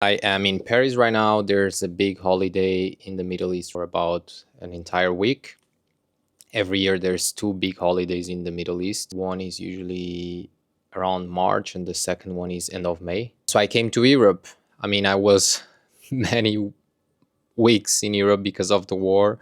I am in Paris right now. There's a big holiday in the Middle East for about an entire week. Every year there's two big holidays in the Middle East. One is usually around March and the second one is end of May. So I came to Europe. I mean, I was many weeks in Europe because of the war.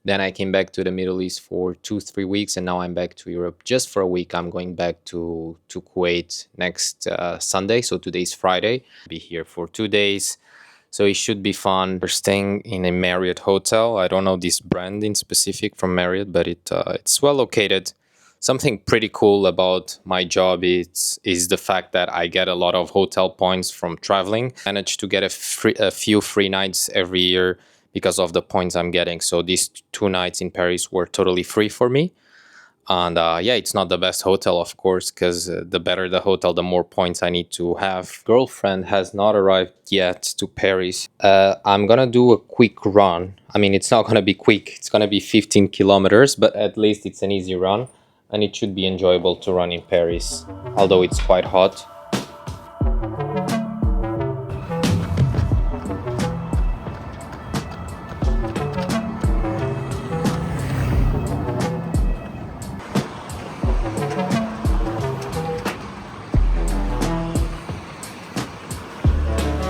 Then I came back to the Middle East for 2, 3 weeks, and now I'm back to Europe just for a week. I'm going back to Kuwait next Sunday. So today's Friday. Be here for 2 days. So it should be fun. We're staying in a Marriott hotel. I don't know this brand in specific from Marriott, but it's well located. Something pretty cool about my job is the fact that I get a lot of hotel points from traveling. I managed to get a few free nights every year because of the points I'm getting. So these 2 nights in Paris were totally free for me. And yeah, it's not the best hotel, of course, because the better the hotel, the more points I need to have. Girlfriend has not arrived yet to Paris. I'm gonna do a quick run. I mean, it's not gonna be quick. It's gonna be 15 kilometers, but at least it's an easy run, and it should be enjoyable to run in Paris, although it's quite hot.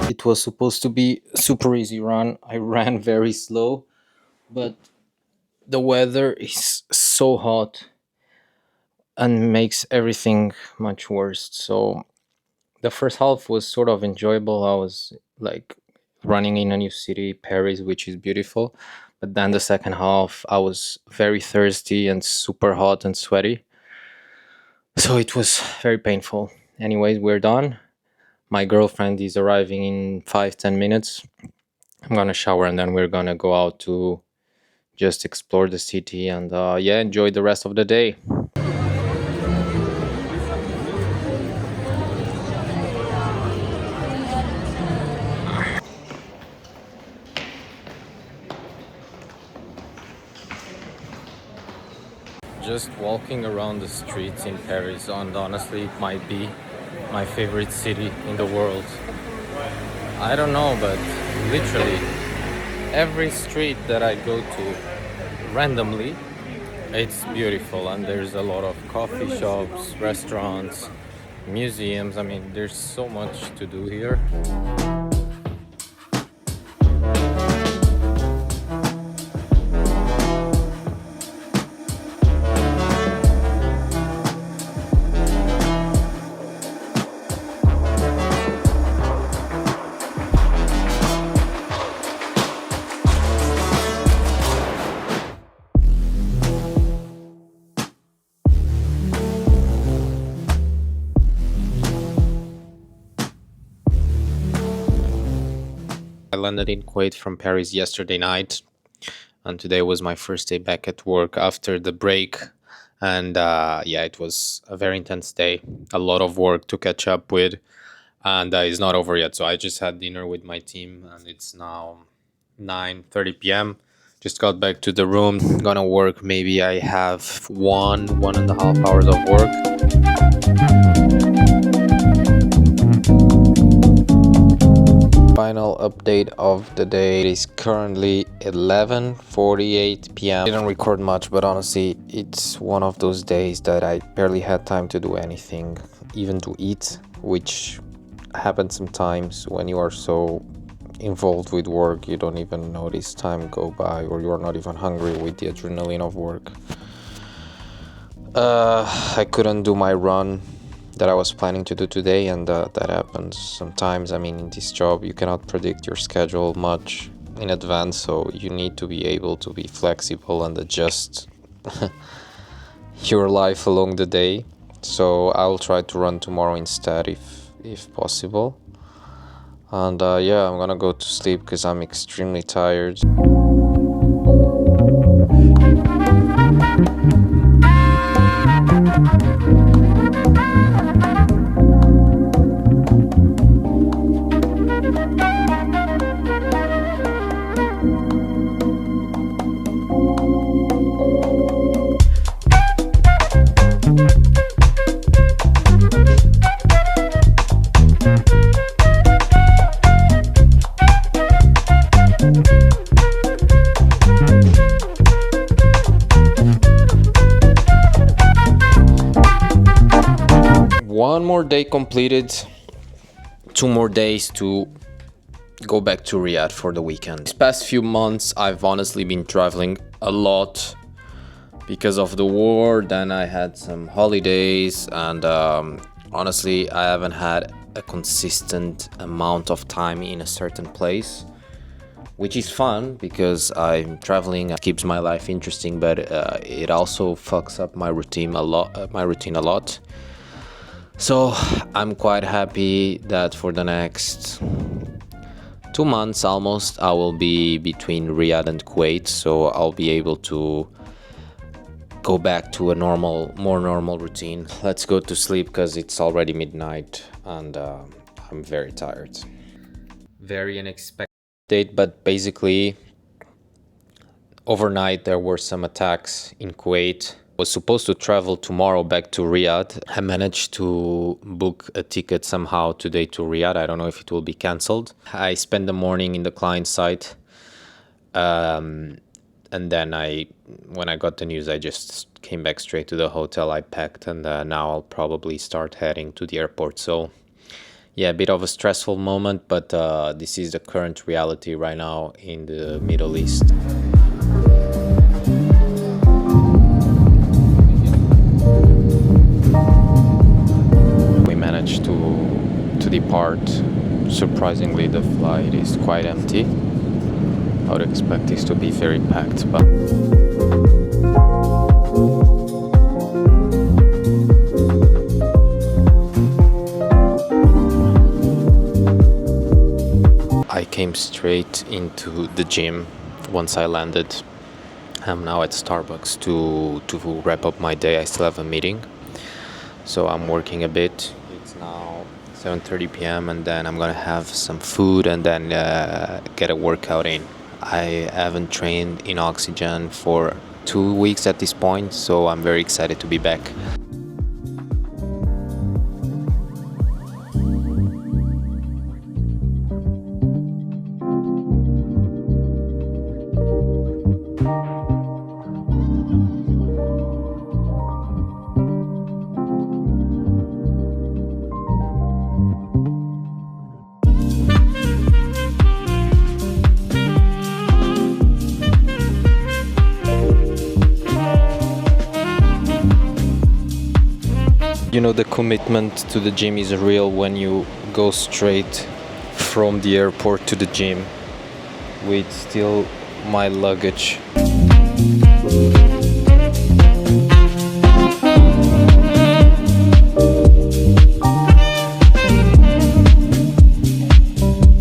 It was supposed to be a super easy run. I ran very slow, but the weather is so hot and makes everything much worse. So the first half was sort of enjoyable. I was like running in a new city, Paris, which is beautiful. But then the second half, I was very thirsty and super hot and sweaty. So it was very painful. Anyways, we're done. My girlfriend is arriving in 5, 10 minutes. I'm gonna shower and then we're gonna go out to just explore the city and yeah, enjoy the rest of the day. Just walking around the streets in Paris, and honestly, it might be my favorite city in the world. I don't know, but literally every street that I go to randomly, it's beautiful, and there's a lot of coffee shops, restaurants, museums. I mean, there's so much to do here. I landed in Kuwait from Paris yesterday night, and today was my first day back at work after the break. And yeah, it was a very intense day, a lot of work to catch up with, and it's not over yet. So I just had dinner with my team, and it's now 9:30 p.m. Just got back to the room, gonna work. Maybe I have 1.5 hours of work. Final update of the day. It is currently 11:48 p.m. I didn't record much, but honestly, it's one of those days that I barely had time to do anything, even to eat, which happens sometimes when you are so involved with work. You don't even notice time go by, or you are not even hungry with the adrenaline of work. I couldn't do my run that I was planning to do today, and that happens sometimes. I mean, in this job you cannot predict your schedule much in advance, so you need to be able to be flexible and adjust your life along the day. So I will try to run tomorrow instead if possible. And yeah, I'm gonna go to sleep because I'm extremely tired. one more day completed, 2 more days to go back to Riyadh for the weekend. These past few months, I've honestly been traveling a lot because of the war. Then I had some holidays, and honestly, I haven't had a consistent amount of time in a certain place, which is fun because I'm traveling. It keeps my life interesting, but it also fucks up my routine a lot. So I'm quite happy that for the next 2 months almost, I will be between Riyadh and Kuwait, so I'll be able to go back to a more normal routine. Let's go to sleep because it's already midnight and I'm very tired. Very unexpected date, but basically overnight there were some attacks in Kuwait. I was supposed to travel tomorrow back to Riyadh. I managed to book a ticket somehow today to Riyadh. I don't know if it will be cancelled. I spent the morning in the client site. And then when I got the news, I just came back straight to the hotel. I packed, and now I'll probably start heading to the airport. So yeah, a bit of a stressful moment, but this is the current reality right now in the Middle East. We managed to depart. Surprisingly, the flight is quite empty. I would expect this to be very packed, but I came straight into the gym once I landed. I'm now at Starbucks to wrap up my day. I still have a meeting, so I'm working a bit. It's now 7:30 p.m. and then I'm gonna have some food and then get a workout in. I haven't trained in oxygen for 2 weeks at this point, so I'm very excited to be back. You know, the commitment to the gym is real when you go straight from the airport to the gym with still my luggage.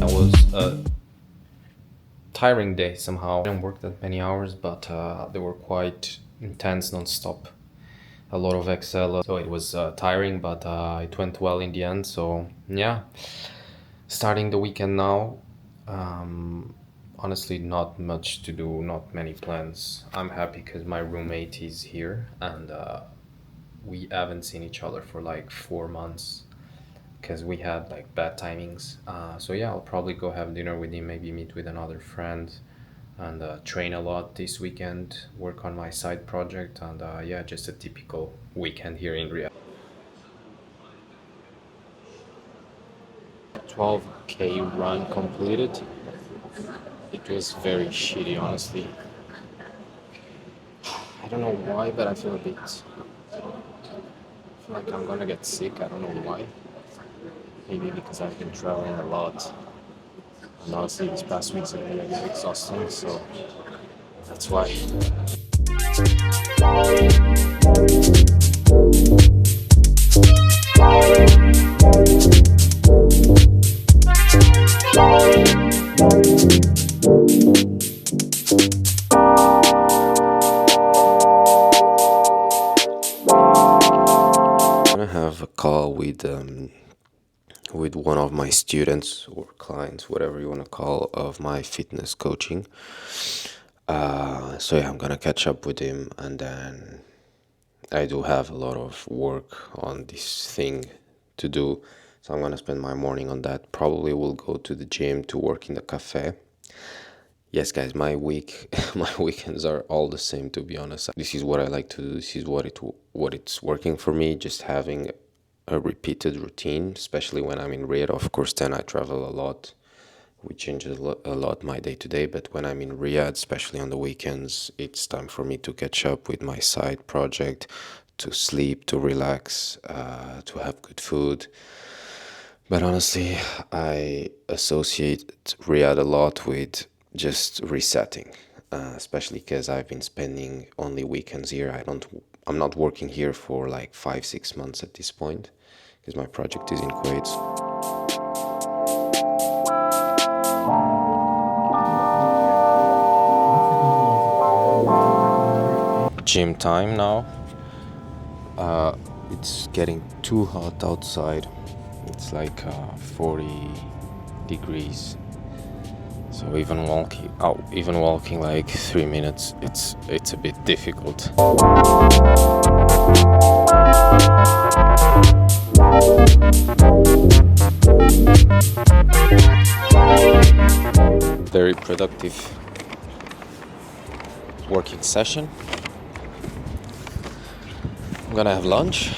That was a tiring day somehow. I didn't work that many hours, but they were quite intense non-stop. A lot of Excel, so it was tiring, but it went well in the end. So yeah, starting the weekend now. Honestly, not much to do, not many plans. I'm happy because my roommate is here, and we haven't seen each other for like 4 months because we had like bad timings. So yeah, I'll probably go have dinner with him, maybe meet with another friend, and train a lot this weekend, work on my side project, and yeah, just a typical weekend here in Riyadh. 12K run completed. It was very shitty, honestly. I don't know why, but I feel like I'm gonna get sick. I don't know why. Maybe because I've been traveling a lot. And honestly, these past weeks have been a bit exhausting, so that's why. I'm gonna have a call with one of my students or clients, whatever you want to call, of my fitness coaching. So yeah, I'm gonna catch up with him, and then I do have a lot of work on this thing to do, so I'm gonna spend my morning on that. Probably will go to the gym to work in the cafe. Yes, guys, my weekends are all the same, to be honest. This is what I like to do. This is what it's working for me. Just having a repeated routine, especially when I'm in Riyadh. Of course, then I travel a lot, which changes a lot my day to day. But when I'm in Riyadh, especially on the weekends, it's time for me to catch up with my side project, to sleep, to relax, to have good food. But honestly, I associate Riyadh a lot with just resetting, especially because I've been spending only weekends here. I'm not working here for like 5, 6 months at this point, because my project is in Kuwait. Gym time now. It's getting too hot outside. It's like 40 degrees. So even walking like 3 minutes, it's a bit difficult. Very productive working session. I'm gonna have lunch.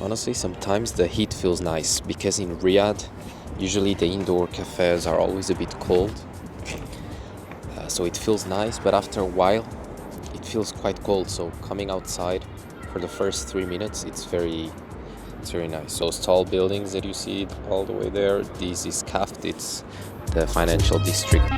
Honestly, sometimes the heat feels nice because in Riyadh, usually the indoor cafes are always a bit cold. So it feels nice, but after a while, it feels quite cold. So coming outside for the first 3 minutes, it's very nice. Those tall buildings that you see all the way there, this is Kaft, it's the financial district.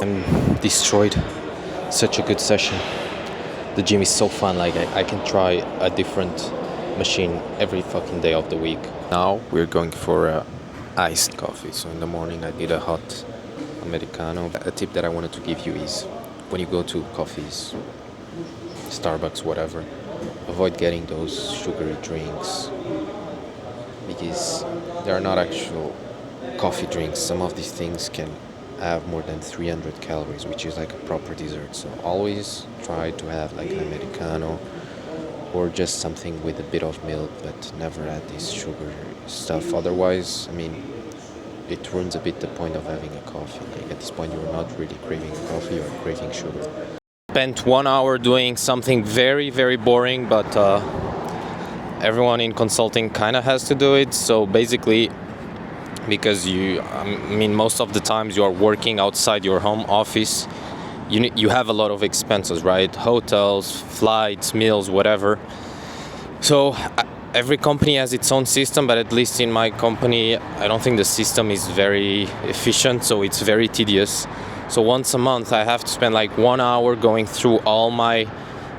I'm destroyed. Such a good session. The gym is so fun. Like I can try a different machine every fucking day of the week. Now we're going for a iced coffee. So in the morning I did a hot Americano. A tip that I wanted to give you is when you go to coffees, Starbucks, whatever, avoid getting those sugary drinks because they are not actual coffee drinks. Some of these things can have more than 300 calories, which is like a proper dessert. So always try to have like an Americano or just something with a bit of milk, but never add this sugar stuff. Otherwise, I mean, it ruins a bit the point of having a coffee. Like at this point, you're not really craving coffee, you're craving sugar. Spent 1 hour doing something very, very boring, but everyone in consulting kind of has to do it. So basically, because most of the times you are working outside your home office, you have a lot of expenses, right? Hotels, flights, meals, whatever. So every company has its own system, but at least in my company, I don't think the system is very efficient, so it's very tedious. So once a month, I have to spend like 1 hour going through all my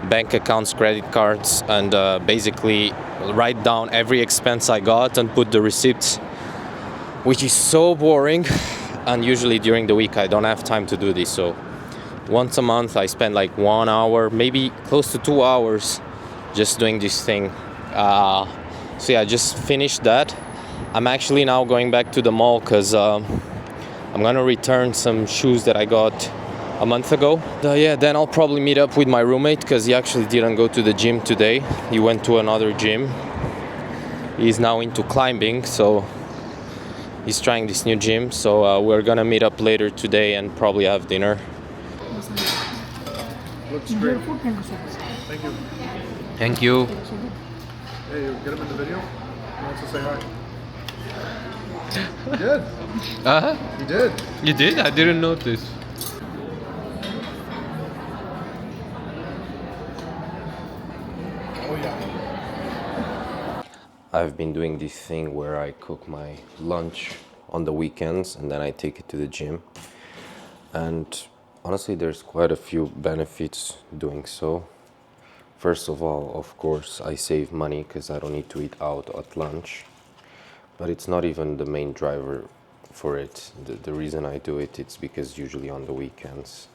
bank accounts, credit cards, and basically write down every expense I got and put the receipts, which is so boring. And usually during the week I don't have time to do this, so once a month I spend like 1 hour, maybe close to 2 hours, just doing this thing. So yeah, I just finished that. I'm actually now going back to the mall because I'm gonna return some shoes that I got a month ago. Yeah, then I'll probably meet up with my roommate because he actually didn't go to the gym today. He went to another gym. He's now into climbing, so he's trying this new gym. So we're gonna meet up later today and probably have dinner. Looks great. Thank you. Thank you. Hey, you get him in the video? He wants to say hi. He did. Uh-huh. He did. You did? I didn't notice. Oh yeah. I've been doing this thing where I cook my lunch on the weekends and then I take it to the gym. And honestly, there's quite a few benefits doing so. First of all, of course, I save money because I don't need to eat out at lunch. But it's not even the main driver for it. The reason I do it, it's because usually on the weekends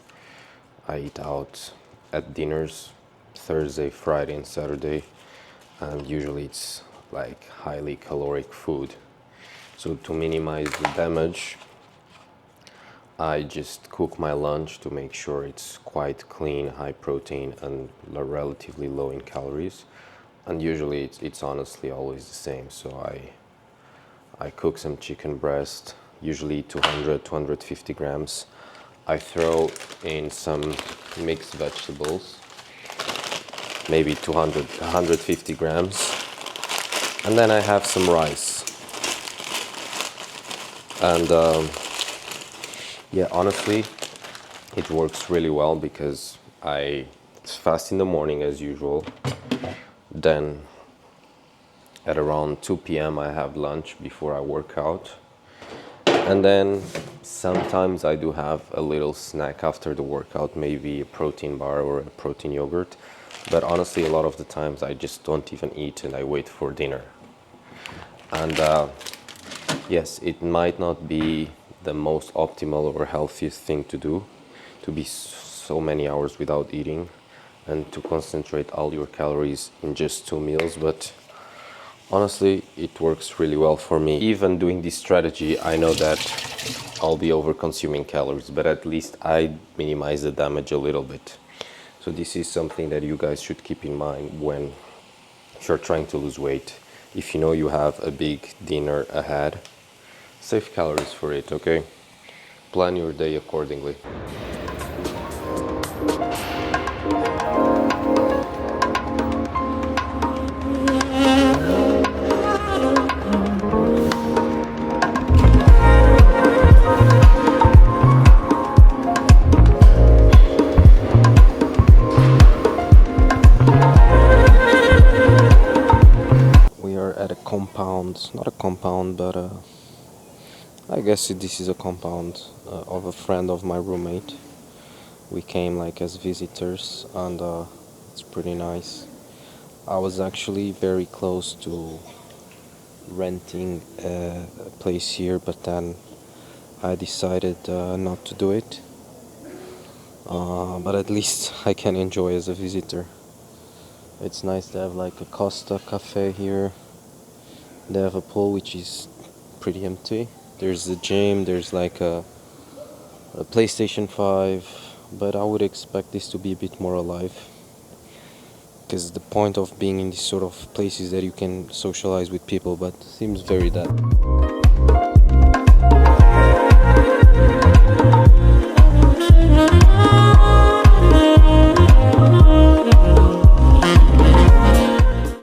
I eat out at dinners Thursday, Friday, and Saturday. And usually it's like highly caloric food. So to minimize the damage, I just cook my lunch to make sure it's quite clean, high protein, and relatively low in calories. And usually it's honestly always the same. So I cook some chicken breast, usually 200, 250 grams. I throw in some mixed vegetables, maybe 200, 150 grams. And then I have some rice. And yeah, honestly, it works really well because I fast in the morning as usual. Then at around 2 p.m. I have lunch before I work out. And then sometimes I do have a little snack after the workout, maybe a protein bar or a protein yogurt. But honestly, a lot of the times I just don't even eat and I wait for dinner. And yes, it might not be the most optimal or healthiest thing to do, to be so many hours without eating and to concentrate all your calories in just 2 meals, but honestly, it works really well for me. Even doing this strategy, I know that I'll be over consuming calories, but at least I minimize the damage a little bit. So this is something that you guys should keep in mind when you're trying to lose weight. If you know you have a big dinner ahead, save calories for it, okay? Plan your day accordingly. We are at a compound, not a compound, but I guess this is a compound of a friend of my roommate. We came like as visitors, and it's pretty nice. I was actually very close to renting a place here, but then I decided not to do it. But at least I can enjoy as a visitor. It's nice to have like a Costa cafe here. They have a pool which is pretty empty. There's a gym, there's like a PlayStation 5, but I would expect this to be a bit more alive. Because the point of being in these sort of places that you can socialize with people, but seems very dead.